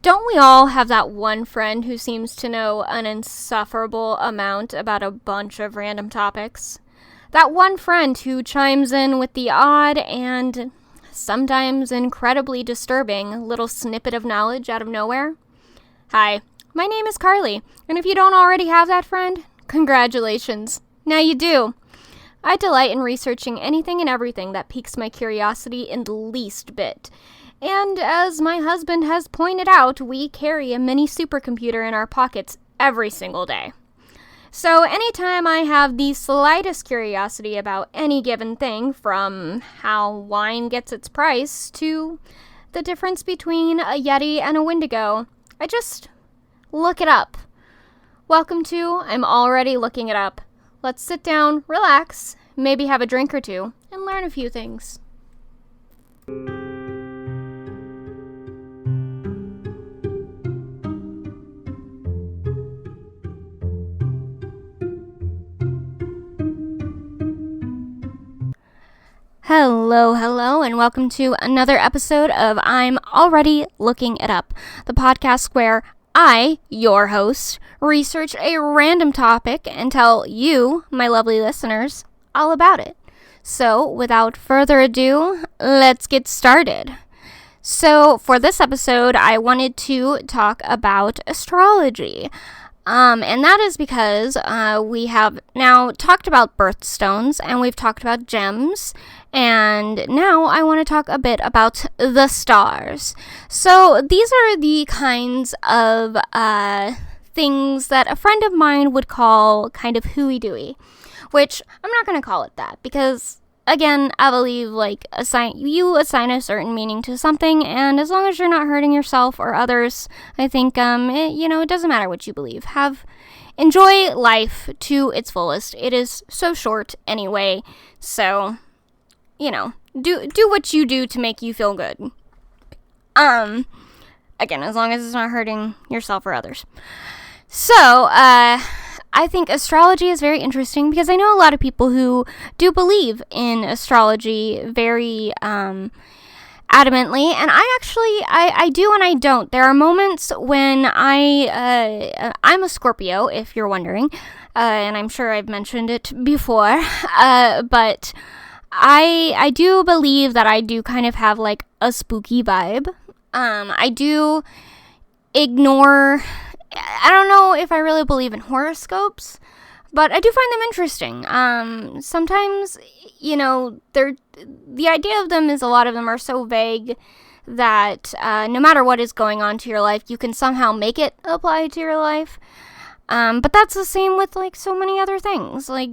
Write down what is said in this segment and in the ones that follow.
Don't we all have that one friend who seems to know an insufferable amount about a bunch of random topics? That one friend who chimes in with the odd and sometimes incredibly disturbing little snippet of knowledge out of nowhere? Hi, my name is Carly, and if you don't already have that friend, congratulations. Now you do. I delight in researching anything and everything that piques my curiosity in the least bit. And as my husband has pointed out, we carry a mini supercomputer in our pockets every single day. So anytime I have the slightest curiosity about any given thing, from how wine gets its price to the difference between a Yeti and a Wendigo, I just look it up. Welcome to I'm Already Looking It Up. Let's sit down, relax, maybe have a drink or two, and learn a few things. Hello, and welcome to another episode of I'm Already Looking It Up, the podcast where I, your host, research a random topic and tell you, my lovely listeners, all about it. So, without further ado, let's get started. So, for this episode, I wanted to talk about astrology. And that is because we have now talked about birthstones, and we've talked about gems, and now I want to talk a bit about the stars. So these are the kinds of things that a friend of mine would call kind of hooey-dooey, which I'm not going to call it that, because again, I believe you assign a certain meaning to something, and as long as you're not hurting yourself or others, I think it doesn't matter what you believe. Enjoy life to its fullest. It is so short anyway, so do what you do to make you feel good. Again, as long as it's not hurting yourself or others. So, I think astrology is very interesting because I know a lot of people who do believe in astrology very adamantly, and I do and I don't. There are moments when I'm a Scorpio, if you're wondering, and I'm sure I've mentioned it before, but I do believe that I do kind of have like a spooky vibe. I do ignore... I don't know if I really believe in horoscopes, but I do find them interesting. Sometimes, the idea of them is a lot of them are so vague that no matter what is going on to your life, you can somehow make it apply to your life. But that's the same with like so many other things. Like,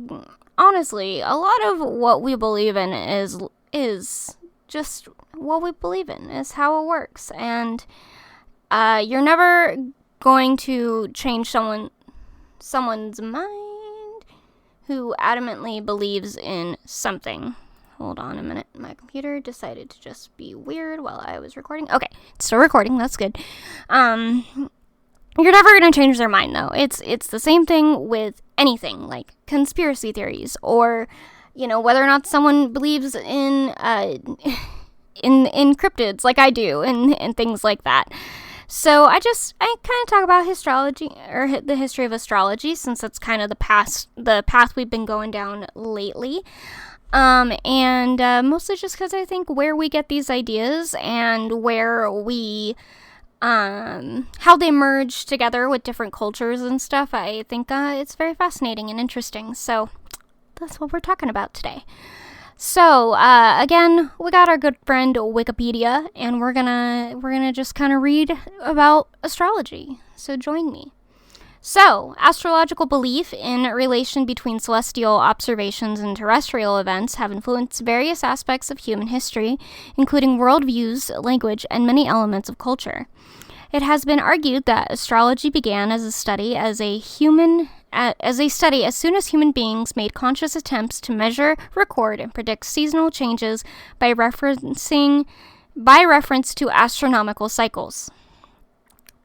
honestly, a lot of what we believe in is just what we believe in, is how it works. And you're never going to change someone's mind who adamantly believes in something. Hold on a minute. My computer decided to just be weird while I was recording. Okay, it's still recording. That's good. You're never going to change their mind, though. It's the same thing with anything, like conspiracy theories, or whether or not someone believes in cryptids, like I do, and things like that. So I kind of talk about astrology, or the history of astrology, since that's kind of the path we've been going down lately. And mostly just because I think where we get these ideas and where we, how they merge together with different cultures and stuff, I think it's very fascinating and interesting. So that's what we're talking about today. So, again, we got our good friend Wikipedia, and we're gonna just kind of read about astrology. So join me. So, astrological belief in relation between celestial observations and terrestrial events have influenced various aspects of human history, including worldviews, language, and many elements of culture. It has been argued that astrology began as a study as soon as human beings made conscious attempts to measure, record, and predict seasonal changes by reference to astronomical cycles.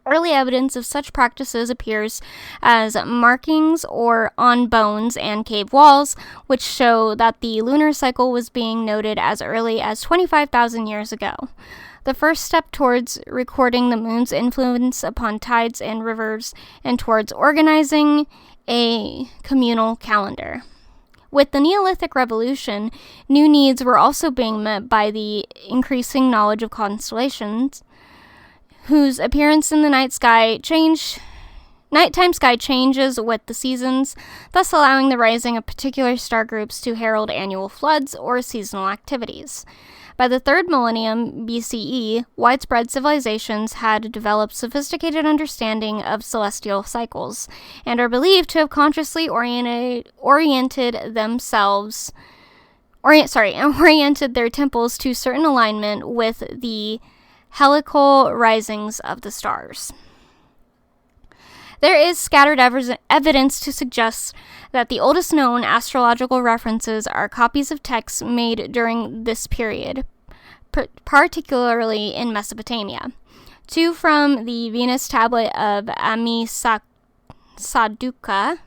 Early evidence of such practices appears as markings on bones and cave walls, which show that the lunar cycle was being noted as early as 25,000 years ago. the first step towards recording the moon's influence upon tides and rivers, and towards organizing a communal calendar. With the Neolithic Revolution, new needs were also being met by the increasing knowledge of constellations, whose appearance in the nighttime sky changes with the seasons, thus allowing the rising of particular star groups to herald annual floods or seasonal activities. By the 3rd millennium BCE, widespread civilizations had developed sophisticated understanding of celestial cycles, and are believed to have consciously oriented their temples to certain alignment with the heliacal risings of the stars. There is scattered evidence to suggest that the oldest known astrological references are copies of texts made during this period, particularly in Mesopotamia. 2 from the Venus tablet of Saduqa,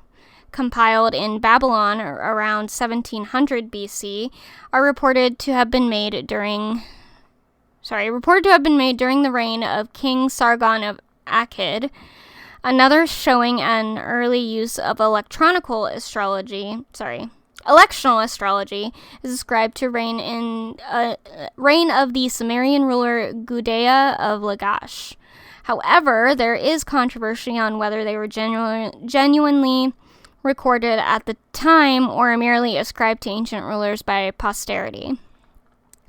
compiled in Babylon around 1700 BC, are reported to have been made during the reign of King Sargon of Akkad. Another showing an early use of electional astrology is ascribed to reign of the Sumerian ruler Gudea of Lagash. However, there is controversy on whether they were genuinely recorded at the time or merely ascribed to ancient rulers by posterity.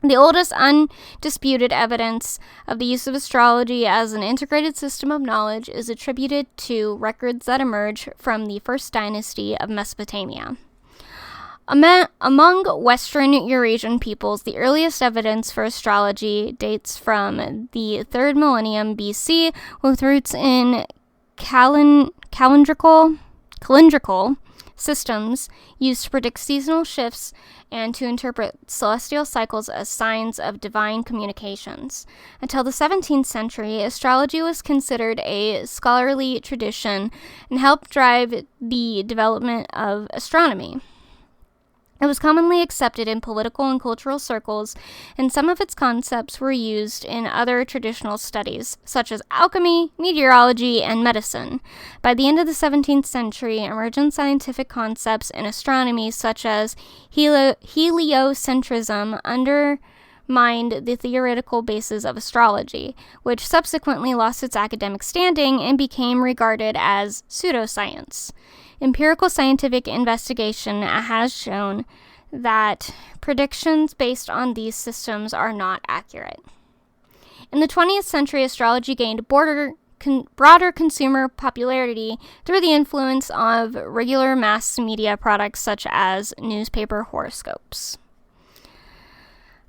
The oldest undisputed evidence of the use of astrology as an integrated system of knowledge is attributed to records that emerge from the First Dynasty of Mesopotamia. Among Western Eurasian peoples, the earliest evidence for astrology dates from the 3rd millennium BC, with roots in calendrical systems used to predict seasonal shifts and to interpret celestial cycles as signs of divine communications. Until the 17th century, astrology was considered a scholarly tradition and helped drive the development of astronomy. It was commonly accepted in political and cultural circles, and some of its concepts were used in other traditional studies, such as alchemy, meteorology, and medicine. By the end of the 17th century, emergent scientific concepts in astronomy, such as heliocentrism, undermined the theoretical basis of astrology, which subsequently lost its academic standing and became regarded as pseudoscience. Empirical scientific investigation has shown that predictions based on these systems are not accurate. In the 20th century, astrology gained broader consumer popularity through the influence of regular mass media products such as newspaper horoscopes.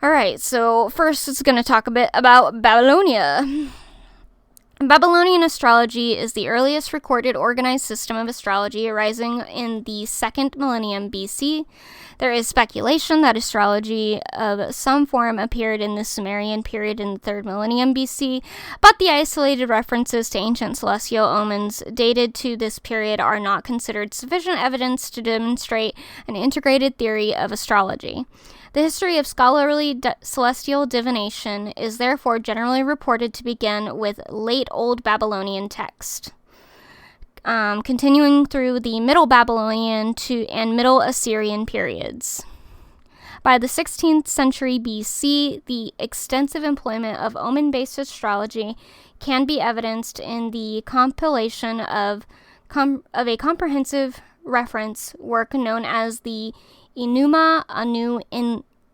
Alright, so first it's going to talk a bit about Babylonia. Babylonian astrology is the earliest recorded organized system of astrology, arising in the 2nd millennium BC. There is speculation that astrology of some form appeared in the Sumerian period in the 3rd millennium BC, but the isolated references to ancient celestial omens dated to this period are not considered sufficient evidence to demonstrate an integrated theory of astrology. The history of scholarly celestial divination is therefore generally reported to begin with late Old Babylonian text, continuing through the Middle Babylonian and Middle Assyrian periods. By the 16th century BC, the extensive employment of omen-based astrology can be evidenced in the compilation of a comprehensive reference work known as the Enuma Anu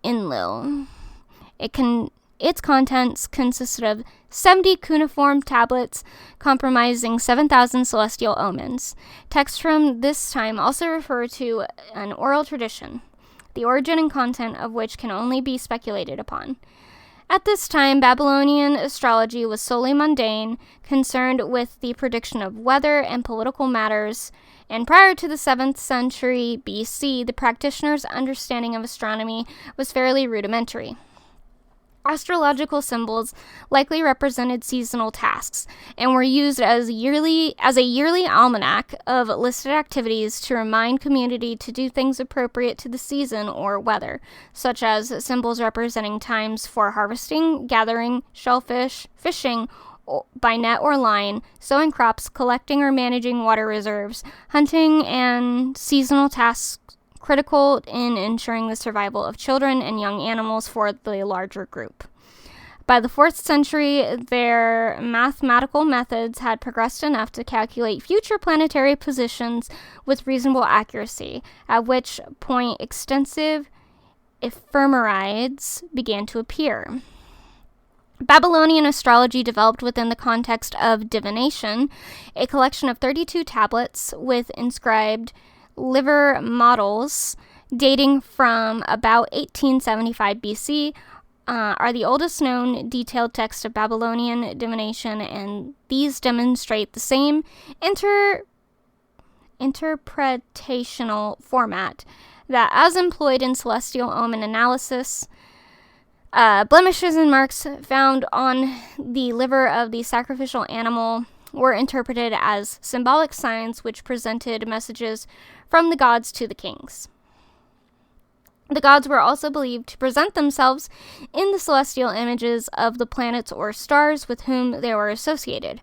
Enlil. Its contents consisted of 70 cuneiform tablets comprising 7,000 celestial omens. Texts from this time also refer to an oral tradition, the origin and content of which can only be speculated upon. At this time, Babylonian astrology was solely mundane, concerned with the prediction of weather and political matters, and prior to the 7th century BC, the practitioner's understanding of astronomy was fairly rudimentary. Astrological symbols likely represented seasonal tasks and were used as a yearly almanac of listed activities to remind community to do things appropriate to the season or weather, such as symbols representing times for harvesting, gathering shellfish, fishing by net or line, sowing crops, collecting or managing water reserves, hunting, and seasonal tasks critical in ensuring the survival of children and young animals for the larger group. By the 4th century, their mathematical methods had progressed enough to calculate future planetary positions with reasonable accuracy, at which point extensive ephemerides began to appear. Babylonian astrology developed within the context of divination, a collection of 32 tablets with inscribed liver models dating from about 1875 BC are the oldest known detailed texts of Babylonian divination, and these demonstrate the same interpretational format that as employed in celestial omen analysis. Blemishes and marks found on the liver of the sacrificial animal were interpreted as symbolic signs which presented messages from the gods to the kings. The gods were also believed to present themselves in the celestial images of the planets or stars with whom they were associated.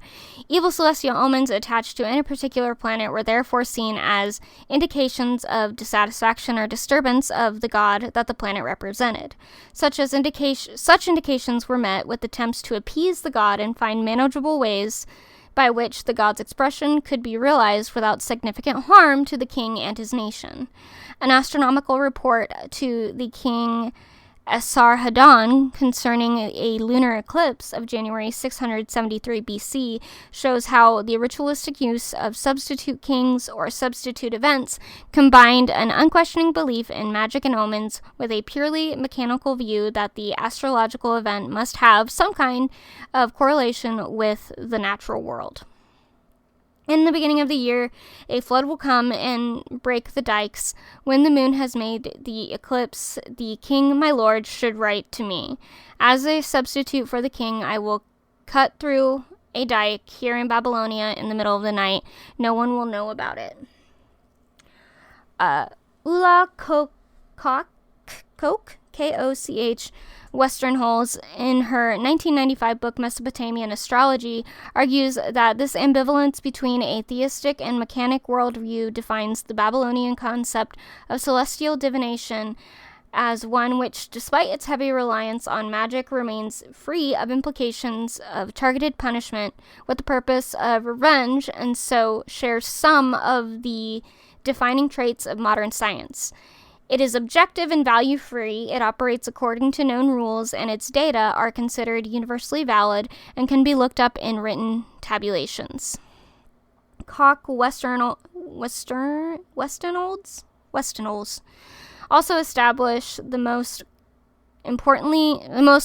Evil celestial omens attached to any particular planet were therefore seen as indications of dissatisfaction or disturbance of the god that the planet represented. Such indications were met with attempts to appease the god and find manageable ways by which the god's expression could be realized without significant harm to the king and his nation. An astronomical report to the king Esarhaddon concerning a lunar eclipse of January 673 BC shows how the ritualistic use of substitute kings or substitute events combined an unquestioning belief in magic and omens with a purely mechanical view that the astrological event must have some kind of correlation with the natural world. In the beginning of the year, a flood will come and break the dikes. When the moon has made the eclipse, the king, my lord, should write to me. As a substitute for the king, I will cut through a dike here in Babylonia in the middle of the night. No one will know about it. Ula Koch, Koch, Western Holes, in her 1995 book Mesopotamian Astrology, argues that this ambivalence between a theistic and mechanic worldview defines the Babylonian concept of celestial divination as one which, despite its heavy reliance on magic, remains free of implications of targeted punishment with the purpose of revenge, and so shares some of the defining traits of modern science. It is objective and value-free, it operates according to known rules, and its data are considered universally valid and can be looked up in written tabulations. Koch Westenholz also established the most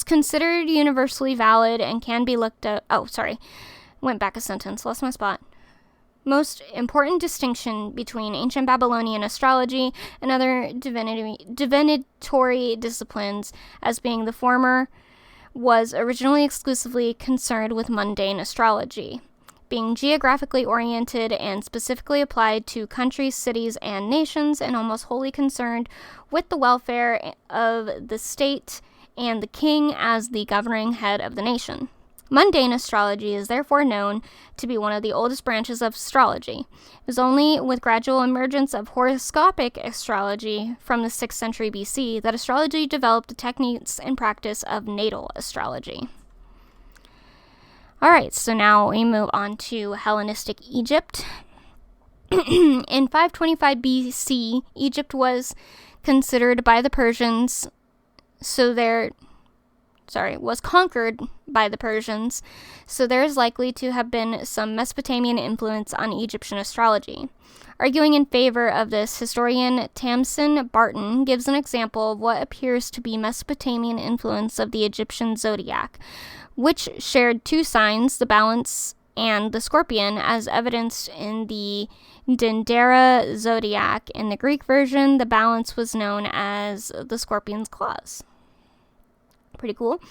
considered universally valid and can be looked up. Lost my spot. Most important distinction between ancient Babylonian astrology and other divinatory disciplines, as being the former was originally exclusively concerned with mundane astrology, being geographically oriented and specifically applied to countries, cities, and nations, and almost wholly concerned with the welfare of the state and the king as the governing head of the nation. Mundane astrology is therefore known to be one of the oldest branches of astrology. It was only with gradual emergence of horoscopic astrology from the 6th century BC that astrology developed the techniques and practice of natal astrology. Alright, so now we move on to Hellenistic Egypt. In 525 BC, Egypt was considered by the Persians, was conquered by the Persians, so there is likely to have been some Mesopotamian influence on Egyptian astrology. Arguing in favor of this, historian Tamsin Barton gives an example of what appears to be Mesopotamian influence of the Egyptian zodiac, which shared two signs, the balance and the scorpion, as evidenced in the Dendera zodiac. In the Greek version, the balance was known as the scorpion's claws. Pretty cool.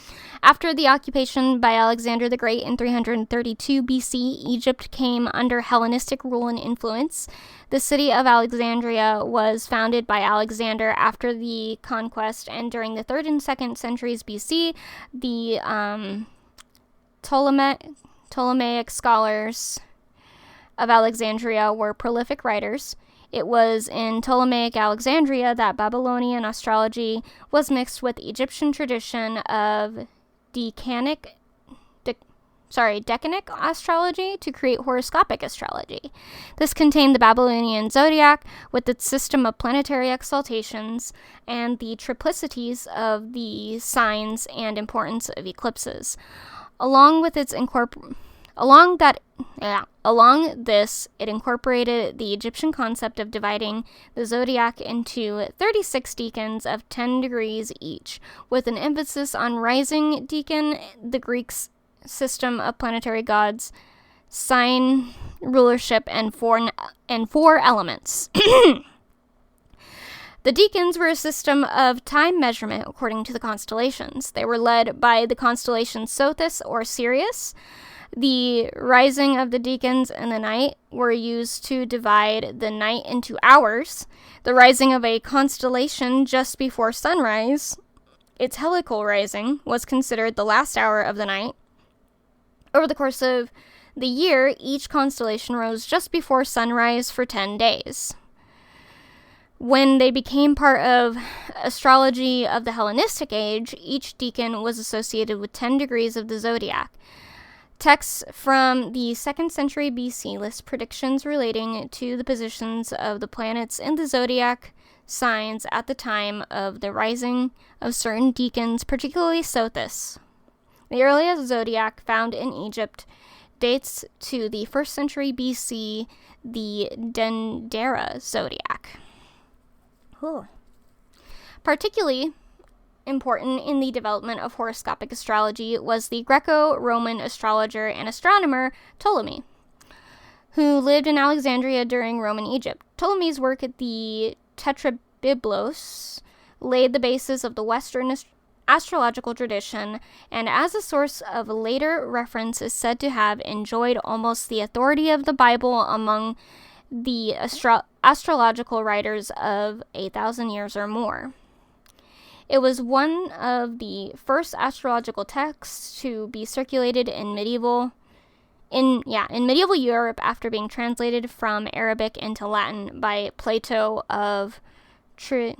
After the occupation by Alexander the Great in 332 BC, Egypt came under Hellenistic rule and influence. The city of Alexandria was founded by Alexander after the conquest, and during the 3rd and 2nd centuries BC, the Ptolemaic scholars of Alexandria were prolific writers. It was in Ptolemaic Alexandria that Babylonian astrology was mixed with Egyptian tradition of decanic astrology to create horoscopic astrology. This contained the Babylonian Zodiac with its system of planetary exaltations and the triplicities of the signs and importance of eclipses. Along this, it incorporated the Egyptian concept of dividing the zodiac into 36 decans of 10 degrees each, with an emphasis on rising decan, the Greeks' system of planetary gods, sign rulership, and four elements. The decans were a system of time measurement according to the constellations. They were led by the constellation Sothis or Sirius. The rising of the decans in the night were used to divide the night into hours. The rising of a constellation just before sunrise, its heliacal rising, was considered the last hour of the night. Over the course of the year, each constellation rose just before sunrise for 10 days. When they became part of astrology of the Hellenistic age, each decan was associated with 10 degrees of the zodiac. Texts from the 2nd century BC list predictions relating to the positions of the planets in the zodiac signs at the time of the rising of certain decans, particularly Sothis. The earliest zodiac found in Egypt dates to the 1st century BC, the Dendera zodiac. Particularly important in the development of horoscopic astrology was the Greco-Roman astrologer and astronomer Ptolemy, who lived in Alexandria during Roman Egypt. Ptolemy's work at the Tetrabiblos laid the basis of the Western astrological tradition, and as a source of later reference is said to have enjoyed almost the authority of the Bible among the astrological writers of 8,000 years or more. It was one of the first astrological texts to be circulated in medieval Europe after being translated from Arabic into Latin by Plato of Tivoli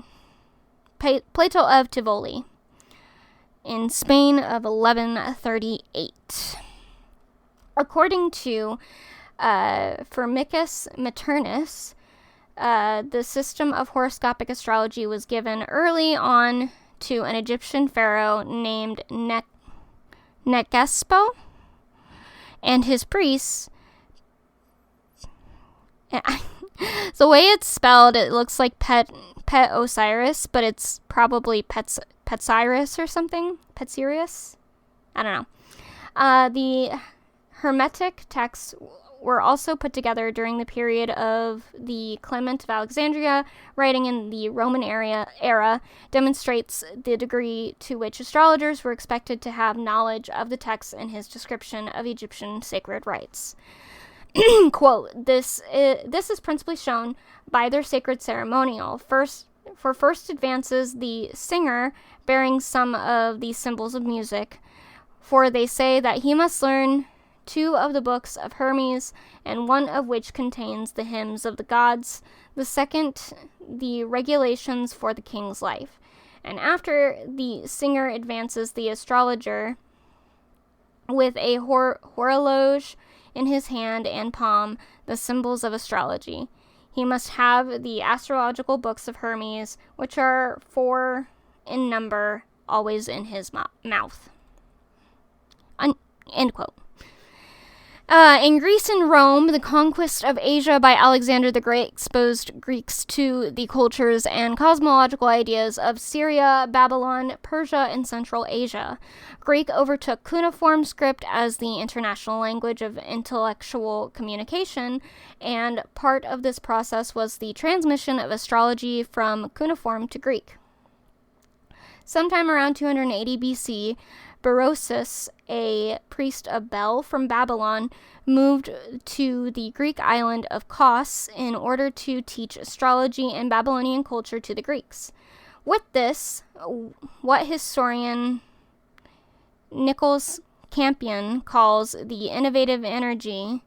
in Spain of 1138. According to Firmicus Maternus, the system of horoscopic astrology was given early on to an Egyptian pharaoh named Negespo and his priests. The way it's spelled, it looks like Pet Osiris, but it's probably Petsiris or something. Petsiris? I don't know. The Hermetic texts were also put together during the period of the Clement of Alexandria. Writing in the Roman era demonstrates the degree to which astrologers were expected to have knowledge of the text in his description of Egyptian sacred rites. Quote, this is principally shown by their sacred ceremonial. First advances the singer bearing some of these symbols of music, for they say that he must learn 2 of the books of Hermes, and one of which contains the hymns of the gods, the second the regulations for the king's life. And after the singer advances the astrologer with a horologe in his hand and palm, the symbols of astrology. He must have the astrological books of Hermes, which are 4 in number, always in his mouth. End quote. In Greece and Rome, the conquest of Asia by Alexander the Great exposed Greeks to the cultures and cosmological ideas of Syria, Babylon, Persia, and Central Asia. Greek overtook cuneiform script as the international language of intellectual communication, and part of this process was the transmission of astrology from cuneiform to Greek. Sometime around 280 BC, Berosus, a priest of Bel from Babylon, moved to the Greek island of Kos in order to teach astrology and Babylonian culture to the Greeks. With this, what historian Nicholas Campion calls the innovative energy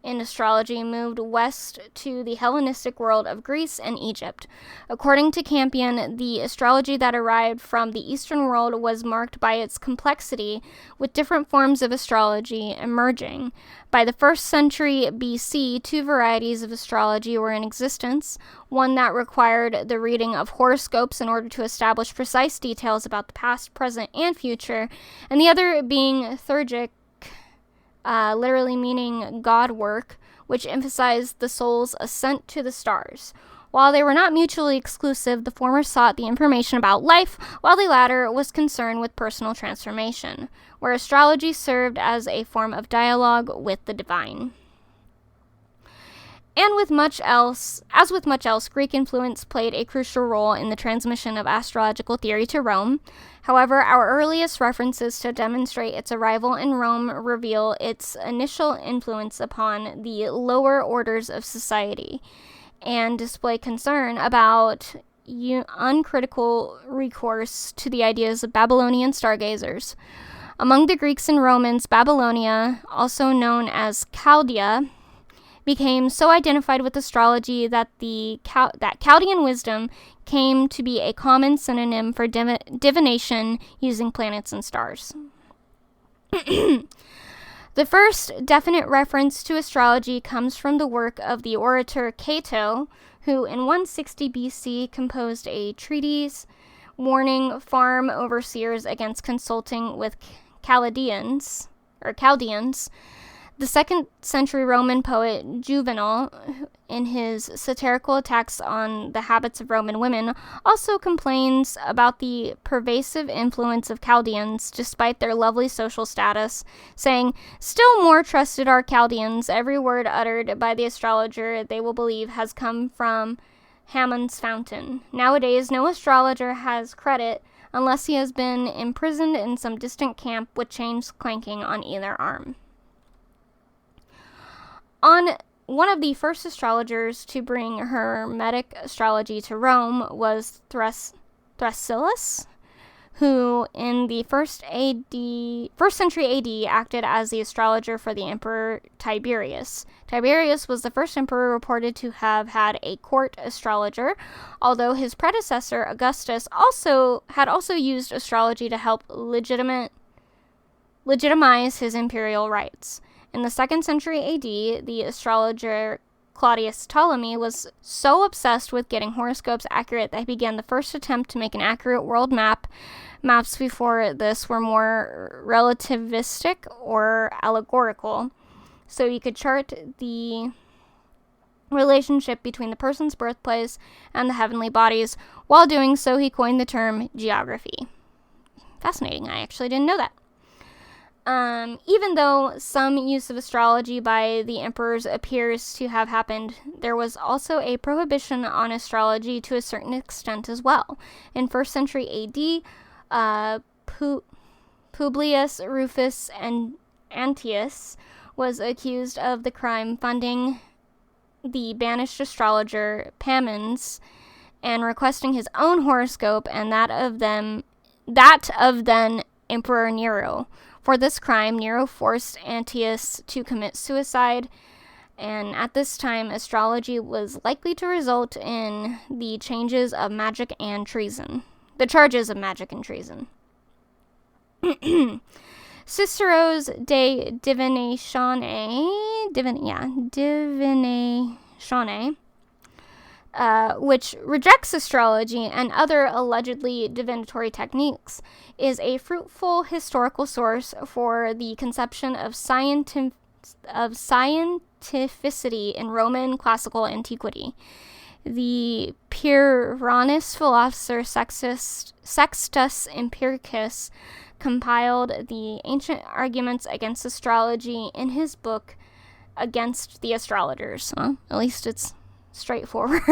in astrology moved west to the Hellenistic world of Greece and Egypt. According to Campion, the astrology that arrived from the Eastern world was marked by its complexity, with different forms of astrology emerging. By the 1st century BC, 2 varieties of astrology were in existence, one that required the reading of horoscopes in order to establish precise details about the past, present, and future, and the other being theurgic, literally meaning God work, which emphasized the soul's ascent to the stars. While they were not mutually exclusive, the former sought the information about life, while the latter was concerned with personal transformation, where astrology served as a form of dialogue with the divine. And with much else, Greek influence played a crucial role in the transmission of astrological theory to Rome. However, our earliest references to demonstrate its arrival in Rome reveal its initial influence upon the lower orders of society and display concern about uncritical recourse to the ideas of Babylonian stargazers. Among the Greeks and Romans, Babylonia, also known as Chaldea, became so identified with astrology that that Chaldean wisdom came to be a common synonym for divination using planets and stars. The first definite reference to astrology comes from the work of the orator Cato, who in 160 BC composed a treatise warning farm overseers against consulting with Chaldeans. The 2nd century Roman poet Juvenal, in his satirical attacks on the habits of Roman women, also complains about the pervasive influence of Chaldeans despite their lovely social status, saying, "Still more trusted are Chaldeans. Every word uttered by the astrologer they will believe has come from Hammon's fountain. Nowadays, no astrologer has credit unless he has been imprisoned in some distant camp with chains clanking on either arm." One of the first astrologers to bring Hermetic astrology to Rome was Thrasyllus, who in the 1st century AD acted as the astrologer for the Emperor Tiberius. Tiberius was the first emperor reported to have had a court astrologer, although his predecessor Augustus had also used astrology to help legitimize his imperial rights. In the 2nd century AD, the astrologer Claudius Ptolemy was so obsessed with getting horoscopes accurate that he began the first attempt to make an accurate world map. Maps before this were more relativistic or allegorical, so you could chart the relationship between the person's birthplace and the heavenly bodies. While doing so, he coined the term geography. Fascinating, I actually didn't know that. Even though some use of astrology by the emperors appears to have happened, there was also a prohibition on astrology to a certain extent as well. In 1st century AD, Publius Rufus Antius was accused of the crime funding the banished astrologer Pamons and requesting his own horoscope and that of then Emperor Nero. For this crime, Nero forced Antius to commit suicide, and at this time, astrology was likely to result in the charges of magic and treason. Cicero's De Divinatione, which rejects astrology and other allegedly divinatory techniques, is a fruitful historical source for the conception of scientificity in Roman classical antiquity. The Pyrrhonist philosopher Sextus Empiricus compiled the ancient arguments against astrology in his book Against the Astrologers. Well, at least it's straightforward.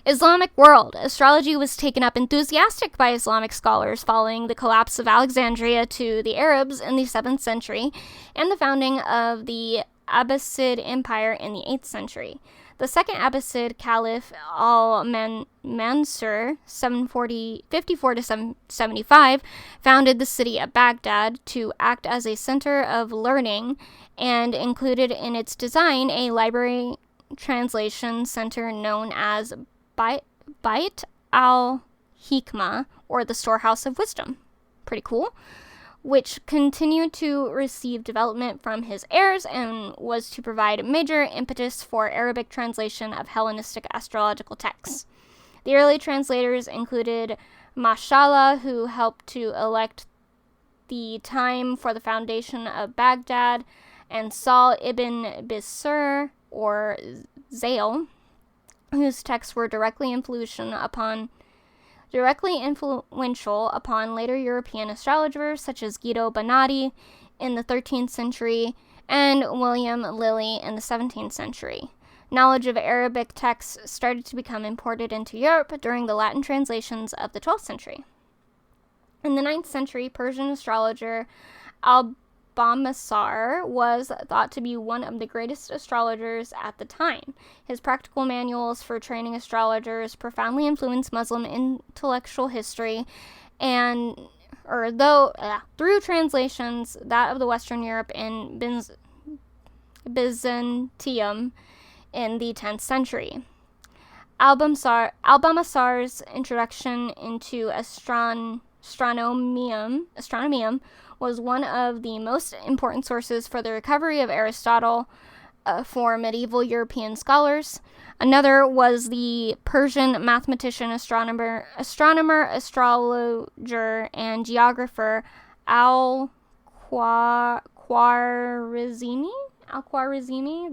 Islamic world. Astrology was taken up enthusiastic by Islamic scholars following the collapse of Alexandria to the Arabs in the 7th century and the founding of the Abbasid Empire in the 8th century. The second Abbasid Caliph al-Mansur, 754 to 775, founded the city of Baghdad to act as a center of learning and included in its design a library translation center known as Bait al-Hikmah, or the Storehouse of Wisdom. Pretty cool. Which continued to receive development from his heirs and was to provide major impetus for Arabic translation of Hellenistic astrological texts. The early translators included Mashallah, who helped to elect the time for the foundation of Baghdad, and Sahl ibn Bisr, or Zale, whose texts were directly influential upon later European astrologers such as Guido Bonatti in the 13th century and William Lilly in the 17th century. Knowledge of Arabic texts started to become imported into Europe during the Latin translations of the 12th century. In the 9th century, Persian astrologer Al-Bamassar was thought to be one of the greatest astrologers at the time. His practical manuals for training astrologers profoundly influenced Muslim intellectual history, through translations, that of the Western Europe and Byzantium in the 10th century. Al-Bamassar's introduction into astronomium was one of the most important sources for the recovery of Aristotle for medieval European scholars. Another was the Persian mathematician, astronomer, astrologer, and geographer Al-Khwarizmi.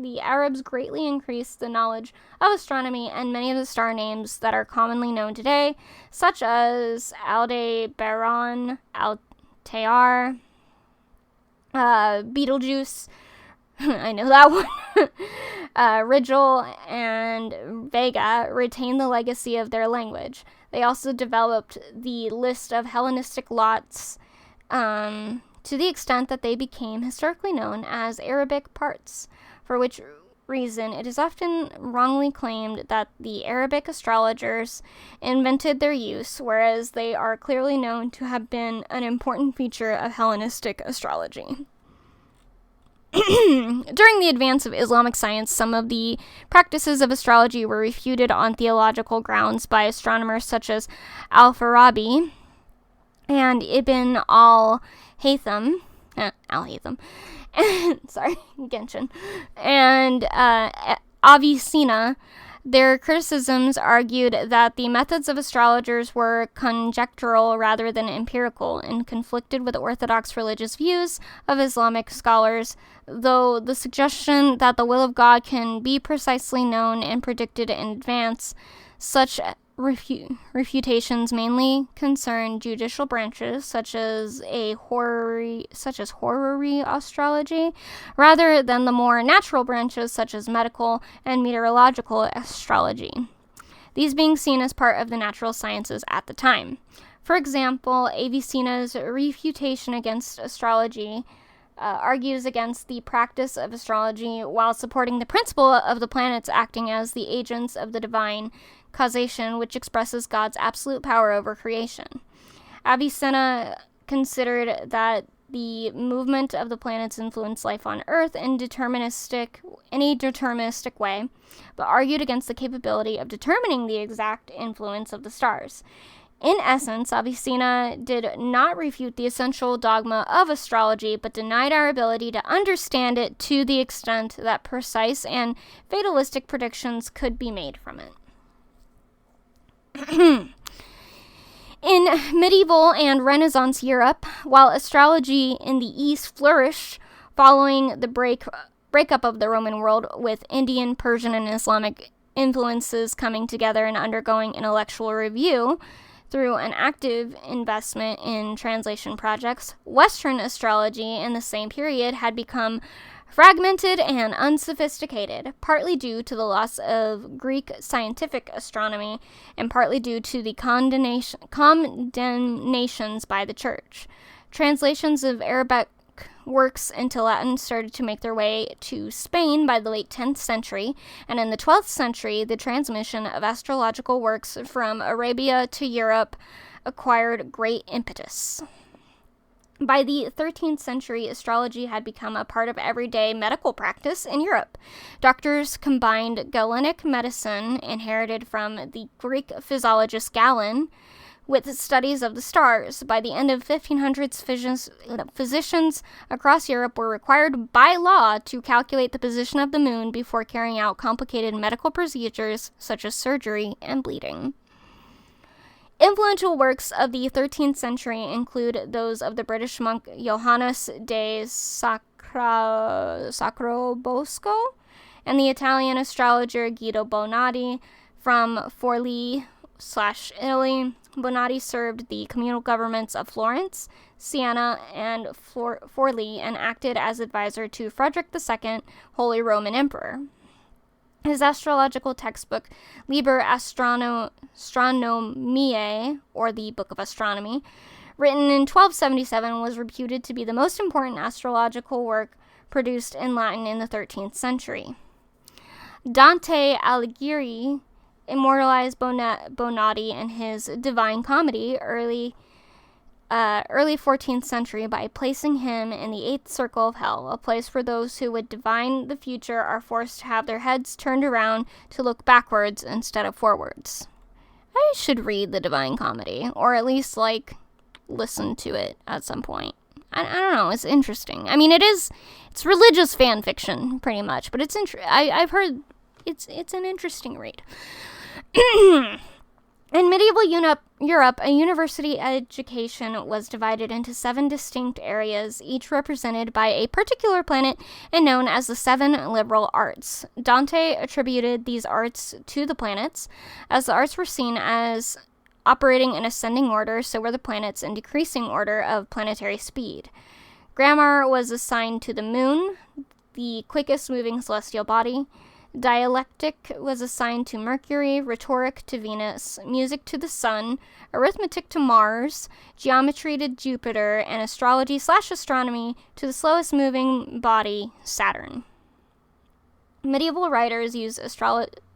The Arabs greatly increased the knowledge of astronomy, and many of the star names that are commonly known today, such as Aldebaran, Altair, Betelgeuse, I know that one, Rigel, and Vega, retain the legacy of their language. They also developed the list of Hellenistic lots to the extent that they became historically known as Arabic parts, for which reason it is often wrongly claimed that the Arabic astrologers invented their use, whereas they are clearly known to have been an important feature of Hellenistic astrology. During the advance of Islamic science, some of the practices of astrology were refuted on theological grounds by astronomers such as Al-Farabi and Ibn al-Haytham, Genshin, and Avicenna. Their criticisms argued that the methods of astrologers were conjectural rather than empirical and conflicted with orthodox religious views of Islamic scholars, though the suggestion that the will of God can be precisely known and predicted in advance. Such refutations mainly concern judicial branches such as horary astrology, rather than the more natural branches such as medical and meteorological astrology, these being seen as part of the natural sciences at the time. For example, Avicenna's refutation against astrology argues against the practice of astrology while supporting the principle of the planets acting as the agents of the divine causation, which expresses God's absolute power over creation. Avicenna considered that the movement of the planets influenced life on Earth in a deterministic way, but argued against the capability of determining the exact influence of the stars. In essence, Avicenna did not refute the essential dogma of astrology, but denied our ability to understand it to the extent that precise and fatalistic predictions could be made from it. In medieval and Renaissance Europe, while astrology in the East flourished following the breakup of the Roman world, with Indian, Persian, and Islamic influences coming together and undergoing intellectual review through an active investment in translation projects, Western astrology in the same period had become fragmented and unsophisticated, partly due to the loss of Greek scientific astronomy and partly due to the condemnations by the Church. Translations of Arabic works into Latin started to make their way to Spain by the late 10th century, and in the 12th century, the transmission of astrological works from Arabia to Europe acquired great impetus. By the 13th century, astrology had become a part of everyday medical practice in Europe. Doctors combined Galenic medicine, inherited from the Greek physiologist Galen, with studies of the stars. By the end of 1500s, physicians across Europe were required by law to calculate the position of the moon before carrying out complicated medical procedures such as surgery and bleeding. Influential works of the 13th century include those of the British monk Johannes de Sacrobosco and the Italian astrologer Guido Bonatti from Forlì/Italy. Bonatti served the communal governments of Florence, Siena, and Forlì and acted as advisor to Frederick II, Holy Roman Emperor. His astrological textbook, Liber Astronomiae, or the Book of Astronomy, written in 1277, was reputed to be the most important astrological work produced in Latin in the 13th century. Dante Alighieri immortalized Bonatti in his Divine Comedy, early 14th century, by placing him in the 8th circle of hell, a place where those who would divine the future are forced to have their heads turned around to look backwards instead of forwards. I should read the Divine Comedy, or at least, listen to it at some point. I don't know, it's interesting. I mean, it's religious fan fiction, pretty much, but I've heard it's an interesting read. In medieval Europe, a university education was divided into 7 distinct areas, each represented by a particular planet and known as the 7 liberal arts. Dante attributed these arts to the planets, as the arts were seen as operating in ascending order, so were the planets in decreasing order of planetary speed. Grammar was assigned to the moon, the quickest moving celestial body. Dialectic was assigned to Mercury, rhetoric to Venus, music to the Sun, arithmetic to Mars, geometry to Jupiter, and astrology/astronomy to the slowest moving body, Saturn. Medieval writers used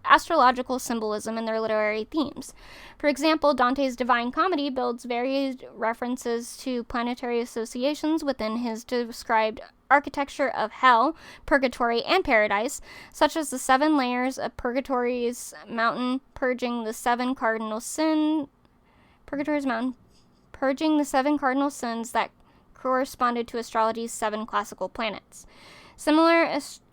astrological symbolism in their literary themes. For example, Dante's Divine Comedy builds varied references to planetary associations within his described architecture of hell, purgatory, and paradise, such as the 7 layers of Purgatory's mountain purging the 7 cardinal sins that corresponded to astrology's 7 classical planets. Similar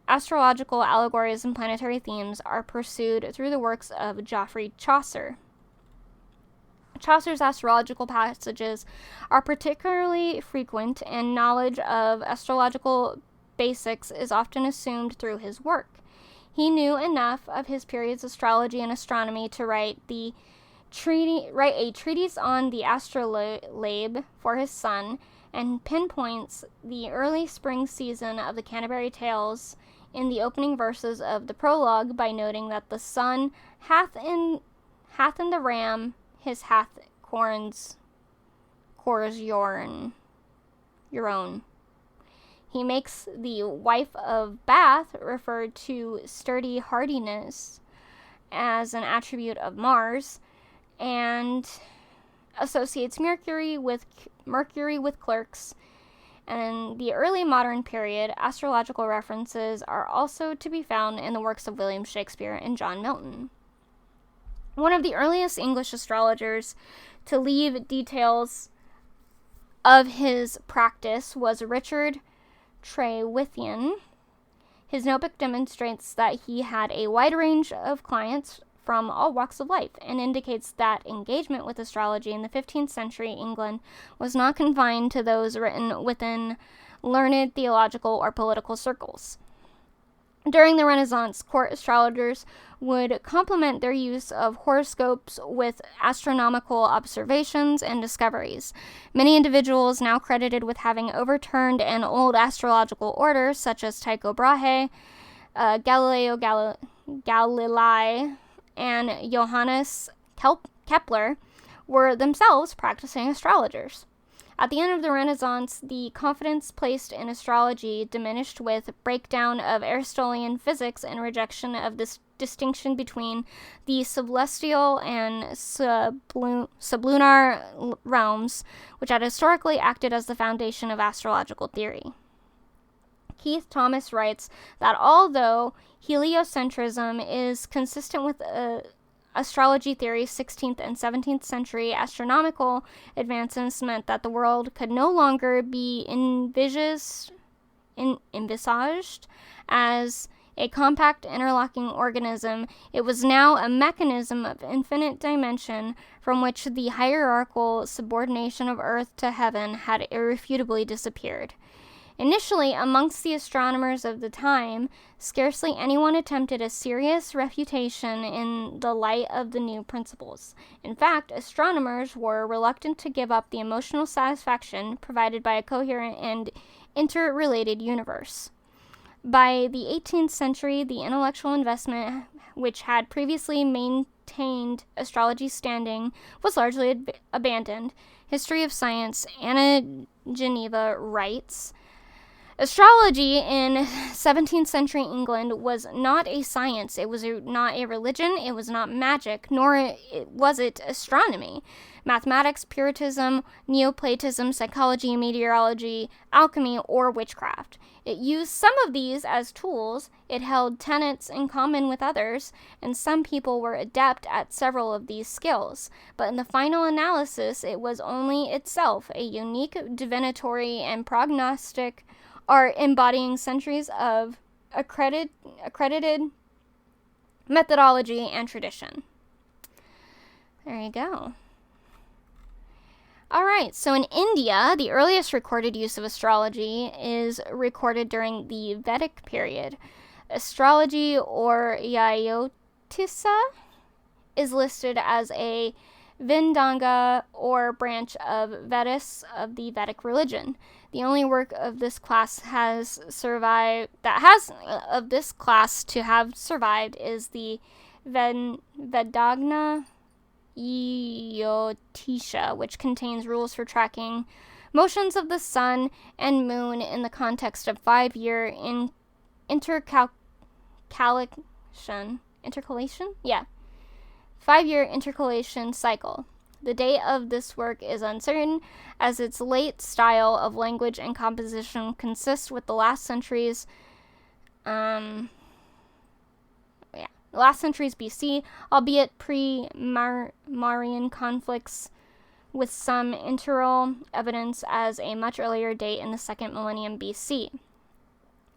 astrological allegories and planetary themes are pursued through the works of Geoffrey Chaucer. Chaucer's astrological passages are particularly frequent, and knowledge of astrological basics is often assumed through his work. He knew enough of his period's astrology and astronomy to write a treatise on the astrolabe for his son, and pinpoints the early spring season of the Canterbury Tales in the opening verses of the prologue by noting that the sun hath in the ram his hath cors your own. He makes the wife of Bath refer to sturdy hardiness as an attribute of Mars, and associates Mercury with clerks. And in the early modern period, astrological references are also to be found in the works of William Shakespeare and John Milton. One of the earliest English astrologers to leave details of his practice was Richard Trewithion. His notebook demonstrates that he had a wide range of clients from all walks of life, and indicates that engagement with astrology in the 15th century England was not confined to those written within learned theological or political circles. During the Renaissance, court astrologers would complement their use of horoscopes with astronomical observations and discoveries. Many individuals now credited with having overturned an old astrological order, such as Tycho Brahe, Galileo Galilei, and Johannes Kepler, were themselves practicing astrologers. At the end of the Renaissance, the confidence placed in astrology diminished with breakdown of Aristotelian physics and rejection of this distinction between the celestial and sublunar realms, which had historically acted as the foundation of astrological theory. Keith Thomas writes that although heliocentrism is consistent with astrology theory's 16th and 17th century astronomical advances meant that the world could no longer be envisaged as a compact interlocking organism. It was now a mechanism of infinite dimension from which the hierarchical subordination of earth to heaven had irrefutably disappeared. Initially, amongst the astronomers of the time, scarcely anyone attempted a serious refutation in the light of the new principles. In fact, astronomers were reluctant to give up the emotional satisfaction provided by a coherent and interrelated universe. By the 18th century, the intellectual investment, which had previously maintained astrology's standing, was largely abandoned. History of Science, Anna Geneva writes, astrology in 17th century England was not a science, it was not a religion, it was not magic, nor was it astronomy. Mathematics, Puritanism, Neoplatism, psychology, meteorology, alchemy, or witchcraft. It used some of these as tools, it held tenets in common with others, and some people were adept at several of these skills. But in the final analysis, it was only itself a unique divinatory and prognostic art embodying centuries of accredited methodology and tradition. There you go. Alright, so in India, the earliest recorded use of astrology is recorded during the Vedic period. Astrology, or Jyotisa, is listed as a Vedanga, or branch of Vedas of the Vedic religion. The only work of this class to have survived is the Vedagna Jyotisha, which contains rules for tracking motions of the sun and moon in the context of 5-year intercalation? Yeah. 5-year intercalation cycle. The date of this work is uncertain, as its late style of language and composition consists with the last centuries BC, albeit pre-Marian conflicts, with some interval evidence as a much earlier date in the 2nd millennium BC.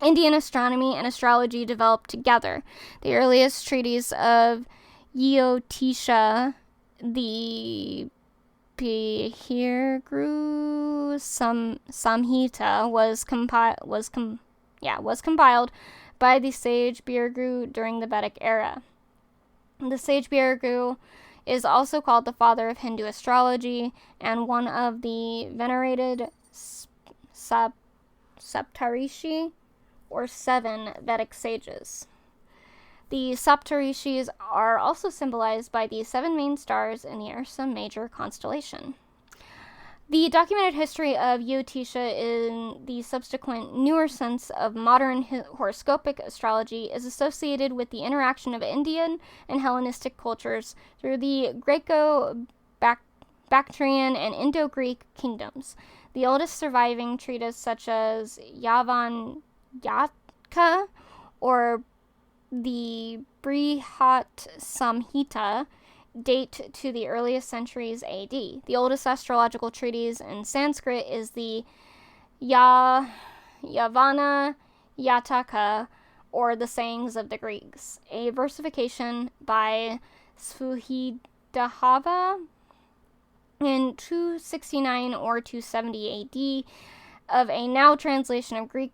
Indian astronomy and astrology developed together. The earliest treatise of Jyotisha, the Behirgru Samhita, was compiled by the sage Behirgru during the Vedic era. The sage Behirgru is also called the father of Hindu astrology and one of the venerated Saptarishi, or 7 Vedic sages. The Saptarishis are also symbolized by the 7 main stars in the Ursa Major constellation. The documented history of Jyotisha in the subsequent newer sense of modern horoscopic astrology is associated with the interaction of Indian and Hellenistic cultures through the Greco-Bactrian and Indo-Greek kingdoms. The oldest surviving treatise, such as Yavanyatka or the Brihat Samhita, date to the earliest centuries AD. The oldest astrological treatise in Sanskrit is the Yavana Yataka, or the Sayings of the Greeks, a versification by Sfuhidahava in 269 or 270 AD of a now translation of Greek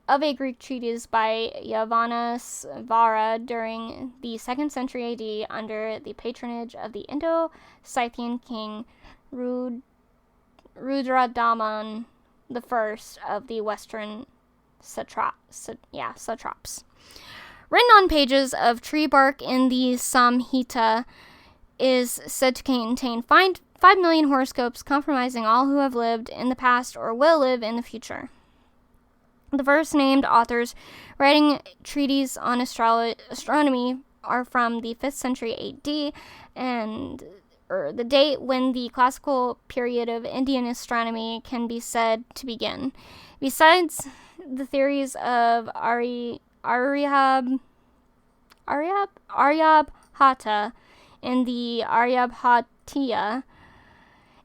of a Greek treatise by Yavanas Vara during the 2nd century AD under the patronage of the Indo-Scythian king Rudradaman I of the Western satraps. Written on pages of tree bark in the Samhita, is said to contain 5 million horoscopes compromising all who have lived in the past or will live in the future. The first named authors writing treatises on astronomy are from the 5th century AD, and the date when the classical period of Indian astronomy can be said to begin. Besides the theories of Aryabhata in the Aryabhatiya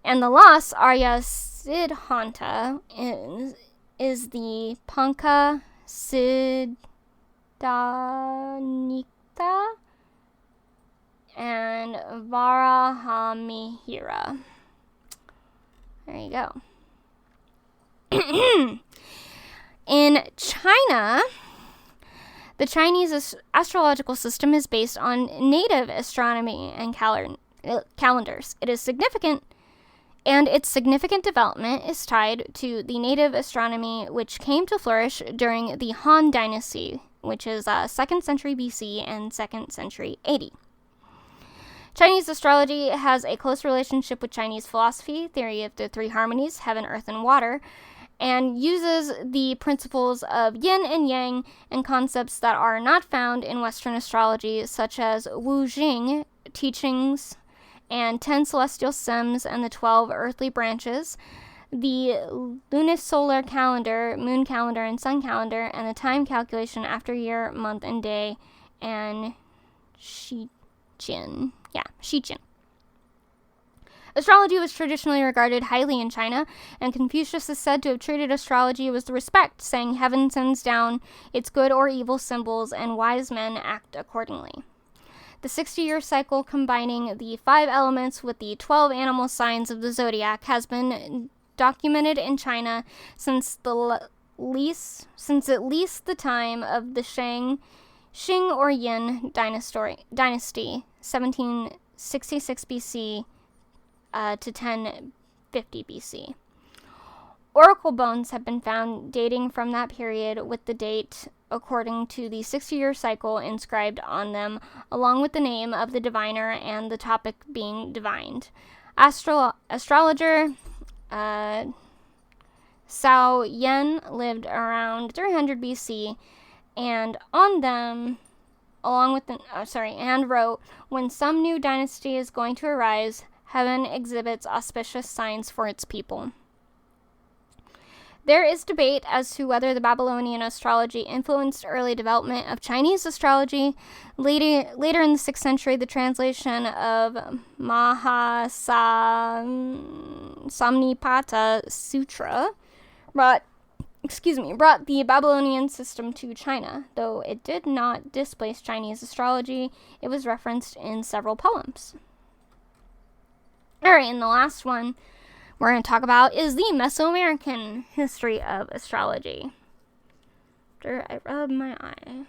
and the lost Arya Siddhanta is the Panka Siddhanika and Varahamihira. There you go. In China, the Chinese astrological system is based on native astronomy and calendars. It is significant, and its significant development is tied to the native astronomy which came to flourish during the Han Dynasty, which is 2nd century BC and 2nd century AD. Chinese astrology has a close relationship with Chinese philosophy, theory of the 3 harmonies, heaven, earth, and water, and uses the principles of yin and yang and concepts that are not found in Western astrology, such as Wu Jing teachings and 10 celestial stems and the 12 earthly branches, the lunisolar calendar, moon calendar, and sun calendar, and the time calculation after year, month, and day, and Shijin. Astrology was traditionally regarded highly in China, and Confucius is said to have treated astrology with respect, saying heaven sends down its good or evil symbols, and wise men act accordingly. The 60-year cycle combining the 5 elements with the 12 animal signs of the Zodiac has been documented in China since at least the time of the Shing or Yin dynasty, 1766 BC to 1050 BC. Oracle bones have been found dating from that period, with the date according to the 60-year cycle inscribed on them, along with the name of the diviner and the topic being divined. Astrologer Cao Yen lived around 300 BC, and on them, and wrote, "When some new dynasty is going to arise, heaven exhibits auspicious signs for its people." There is debate as to whether the Babylonian astrology influenced early development of Chinese astrology. Later in the 6th century, the translation of Mahasamnipata Sutra brought the Babylonian system to China. Though it did not displace Chinese astrology, it was referenced in several poems. Alright, and the last one we're going to talk about is the Mesoamerican history of astrology. After I rub my eye.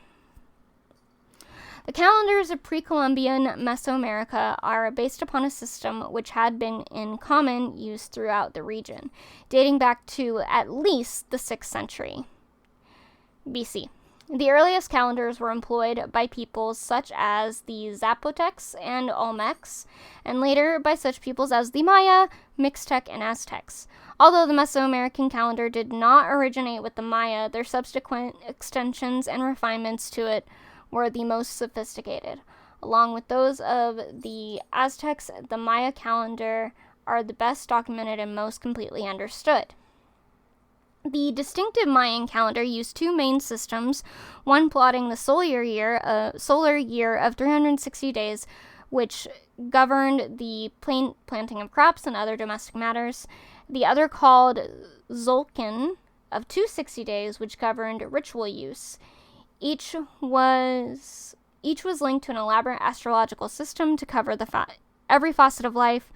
The calendars of pre-Columbian Mesoamerica are based upon a system which had been in common use throughout the region, dating back to at least the 6th century BC. The earliest calendars were employed by peoples such as the Zapotecs and Olmecs, and later by such peoples as the Maya, Mixtec, and Aztecs. Although the Mesoamerican calendar did not originate with the Maya, their subsequent extensions and refinements to it were the most sophisticated. Along with those of the Aztecs, the Maya calendar are the best documented and most completely understood. The distinctive Mayan calendar used 2 main systems, one plotting the solar year of 360 days, which governed the planting of crops and other domestic matters. The other called Zolkin of 260 days, which governed ritual use. Each was linked to an elaborate astrological system to cover every facet of life.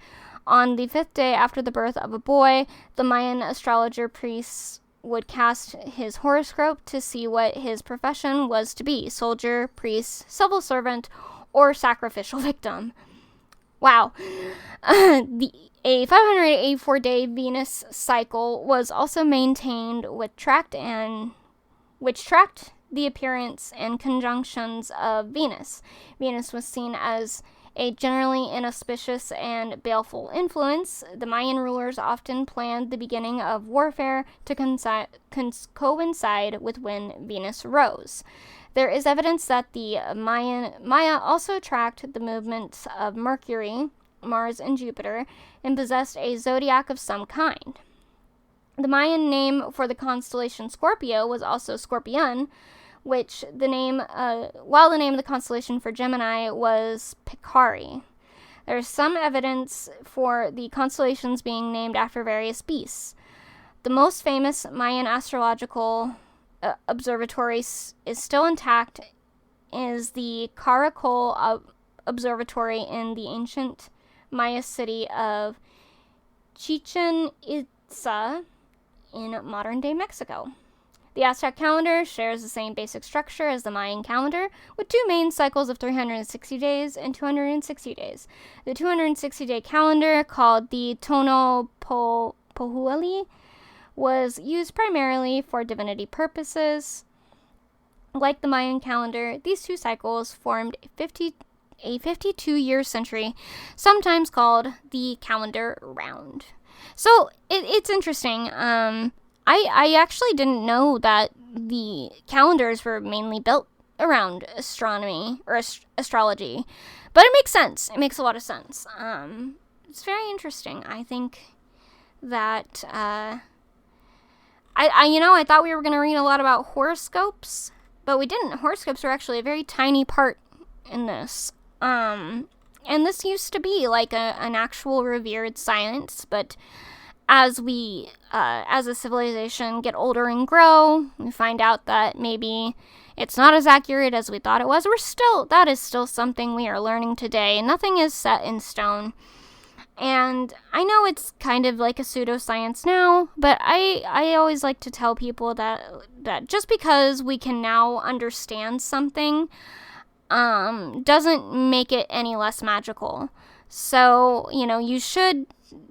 On the 5th day after the birth of a boy, the Mayan astrologer priests would cast his horoscope to see what his profession was to be: soldier, priest, civil servant, or sacrificial victim. Wow. A 584-day Venus cycle was also maintained which tracked the appearance and conjunctions of Venus. Venus was seen as a generally inauspicious and baleful influence. The Mayan rulers often planned the beginning of warfare to coincide with when Venus rose. There is evidence that the Maya also tracked the movements of Mercury, Mars, and Jupiter, and possessed a zodiac of some kind. The Mayan name for the constellation Scorpio was also Scorpion, while the name of the constellation for Gemini was Picari. There is some evidence for the constellations being named after various beasts. The most famous Mayan astrological observatory is still intact is the Caracol Observatory in the ancient Maya city of Chichen Itza in modern-day Mexico. The Aztec calendar shares the same basic structure as the Mayan calendar, with two main cycles of 360 days and 260 days. The 260-day calendar, called the Tono Pohuali, was used primarily for divinity purposes. Like the Mayan calendar, these two cycles formed a 52-year century, sometimes called the calendar round. So it's interesting. I actually didn't know that the calendars were mainly built around astronomy or astrology, but it makes sense. It makes a lot of sense. It's very interesting. I think that I thought we were going to read a lot about horoscopes, but we didn't. Horoscopes are actually a very tiny part in this. And this used to be like an actual revered science, but as we, as a civilization, get older and grow, we find out that maybe it's not as accurate as we thought it was. That is still something we are learning today. Nothing is set in stone. And I know it's kind of like a pseudoscience now, but I always like to tell people that just because we can now understand something, doesn't make it any less magical. So, you should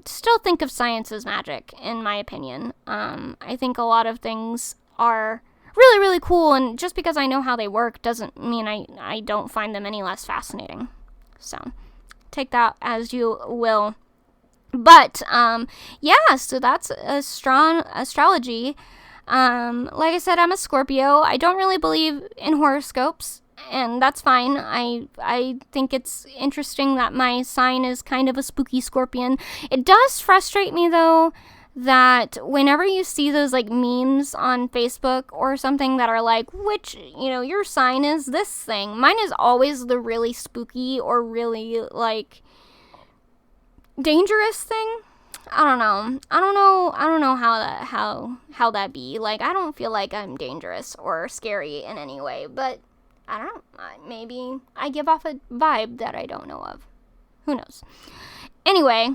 still think of science as magic, in my opinion. I think a lot of things are really, really cool, and just because I know how they work doesn't mean I don't find them any less fascinating. So, take that as you will. But, so that's astrology. Like I said, I'm a Scorpio. I don't really believe in horoscopes, and that's fine. I think it's interesting that my sign is kind of a spooky scorpion. It does frustrate me, though, that whenever you see those, like, memes on Facebook or something that are like, your sign is this thing. Mine is always the really spooky or really, like, dangerous thing. I don't know how that be. Like, I don't feel like I'm dangerous or scary in any way, but I don't know. Maybe I give off a vibe that I don't know of. Who knows? Anyway,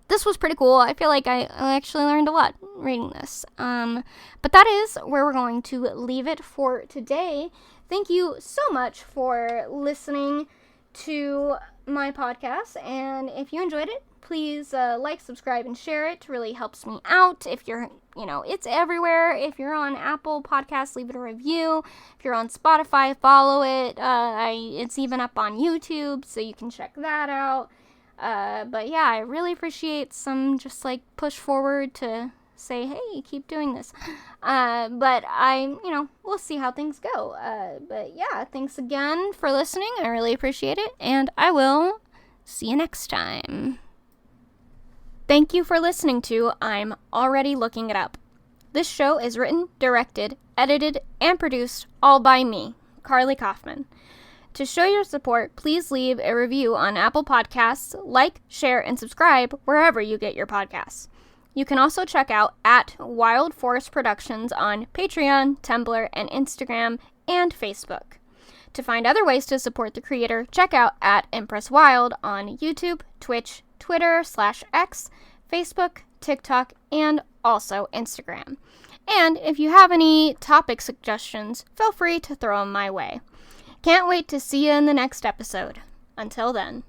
this was pretty cool. I feel like I actually learned a lot reading this. But that is where we're going to leave it for today. Thank you so much for listening to my podcast, and if you enjoyed it, please like, subscribe, and share it. It really helps me out. If you're, it's everywhere. If you're on Apple Podcasts, leave it a review. If you're on Spotify, follow it. It's even up on YouTube, so you can check that out. But yeah, I really appreciate some just like push forward to say, hey, keep doing this. But we'll see how things go. But yeah, thanks again for listening. I really appreciate it, and I will see you next time. Thank you for listening to I'm Already Looking It Up. This show is written, directed, edited, and produced all by me, Carly Kaufman. To show your support, please leave a review on Apple Podcasts, like, share, and subscribe wherever you get your podcasts. You can also check out at Wild Forest Productions on Patreon, Tumblr, and Instagram, and Facebook. To find other ways to support the creator, check out at Empress Wild on YouTube, Twitch, Twitter /X, Facebook, TikTok, and also Instagram. And if you have any topic suggestions, feel free to throw them my way. Can't wait to see you in the next episode. Until then.